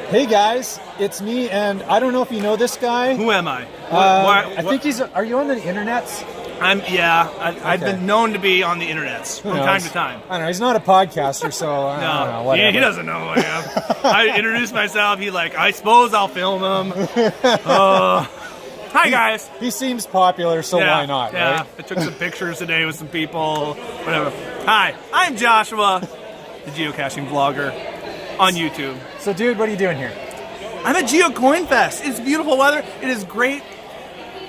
Hey guys, it's me, and I don't know if you know this guy. Who am I? I think he's. Are you on the internets? I've been known to be on the internets from time to time. I don't know. He's not a podcaster, so I don't know. Whatever. He doesn't know who I am. I introduced myself. He's like, I suppose I'll film him. Hi guys. He seems popular, so why not? Yeah. Right? I took some pictures today with some people. Whatever. Hi, I'm Joshua, the Geocaching Vlogger on YouTube. So, dude, what are you doing here? I'm at GeoCoin Fest. It's beautiful weather. It is great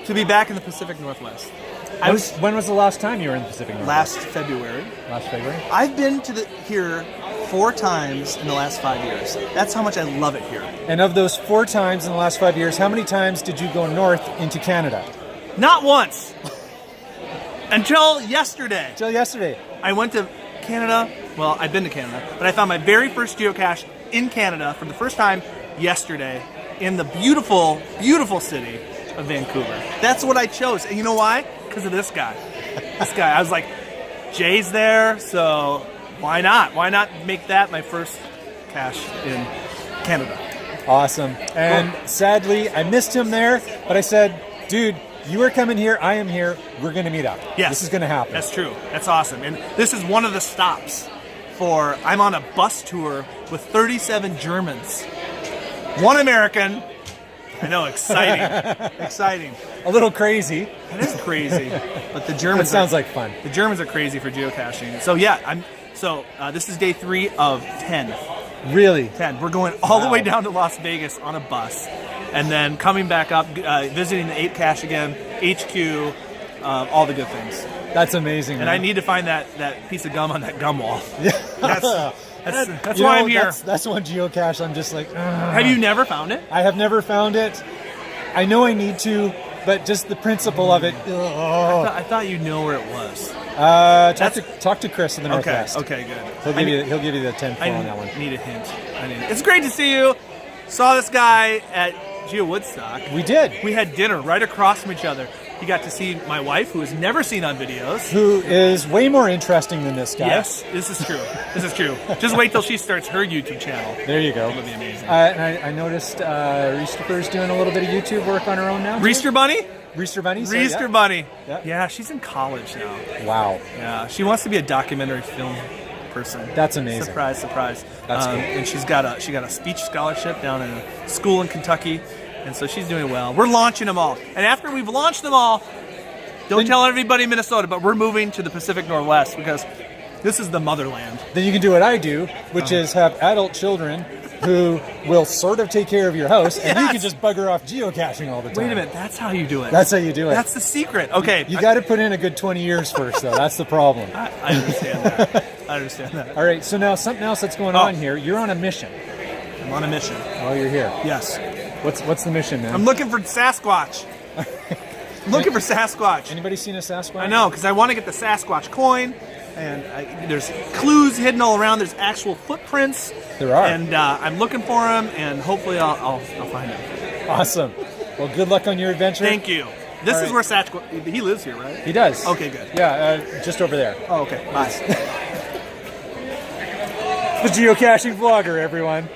to be back in the Pacific Northwest. When was the last time you were in the Pacific Northwest? Last February. Last February? I've been to here 4 times in the last 5 years. That's how much I love it here. And of those 4 times in the last 5 years, how many times did you go north into Canada? Not once. Until yesterday. Until yesterday. I went to Canada. Well, I've been to Canada, but I found my very first geocache in Canada for the first time yesterday in the beautiful, beautiful city of Vancouver. That's what I chose. And you know why? Because of this guy. I was like, Jay's there, so why not? Why not make that my first cache in Canada? Awesome. And sadly, I missed him there, but I said, dude, you are coming here, I am here, we're going to meet up. Yes. This is going to happen. That's true. That's awesome. And this is one of the stops I'm on a bus tour with 37 Germans. 1 American. I know, exciting. Exciting. A little crazy. It is crazy. But the Germans sounds like fun. The Germans are crazy for geocaching. So yeah, this is day 3 of 10. Really? 10. We're going all the way down to Las Vegas on a bus. And then coming back up, visiting the 8 cache again, HQ, all the good things. That's amazing, and man. I need to find that piece of gum on that gum wall. Yeah. That's why I'm here. That's one geocache I'm just like, ugh. Have you never found it? I have never found it. I know I need to, but just the principle of it. I thought you know where it was. Talk to Chris in the Northwest. Okay, good. He'll give you the 10 on that one. I need a hint. It's great to see you. Saw this guy at Geo Woodstock. We did. We had dinner right across from each other. You got to see my wife, who is never seen on videos. Who is way more interesting than this guy. Yes, this is true. This is true. Just wait till she starts her YouTube channel. There you go. It'll be amazing. And I noticed Reester's doing a little bit of YouTube work on her own now. Reester Bunny? Reester Bunny? Reester Bunny. Yeah. Yeah, she's in college now. Wow. Yeah, she wants to be a documentary film person. That's amazing. Surprise, surprise. That's cool. And she got a speech scholarship down in a school in Kentucky, and so she's doing well. We're launching them all, and after we've launched them all, don't tell everybody in Minnesota, but we're moving to the Pacific Northwest because this is the motherland. Then you can do what I do, which is have adult children who will sort of take care of your house, and you can just bugger off geocaching all the time. Wait a minute, that's how you do it. That's how you do it. That's the secret. Okay. You got to put in a good 20 years first, though. That's the problem. I understand that. I understand that. All right, so now something else that's going on here. You're on a mission. I'm on a mission. Oh, you're here. Yes. What's the mission, man? I'm looking for Sasquatch. I'm looking for Sasquatch. Anybody seen a Sasquatch? I know, because I want to get the Sasquatch coin, and there's clues hidden all around. There's actual footprints. There are. And I'm looking for them, and hopefully I'll find them. Awesome. Well, good luck on your adventure. Thank you. This is where Sasquatch, he lives here, right? He does. Okay, good. Yeah, just over there. Oh, okay. Bye. The Geocaching Vlogger, everyone.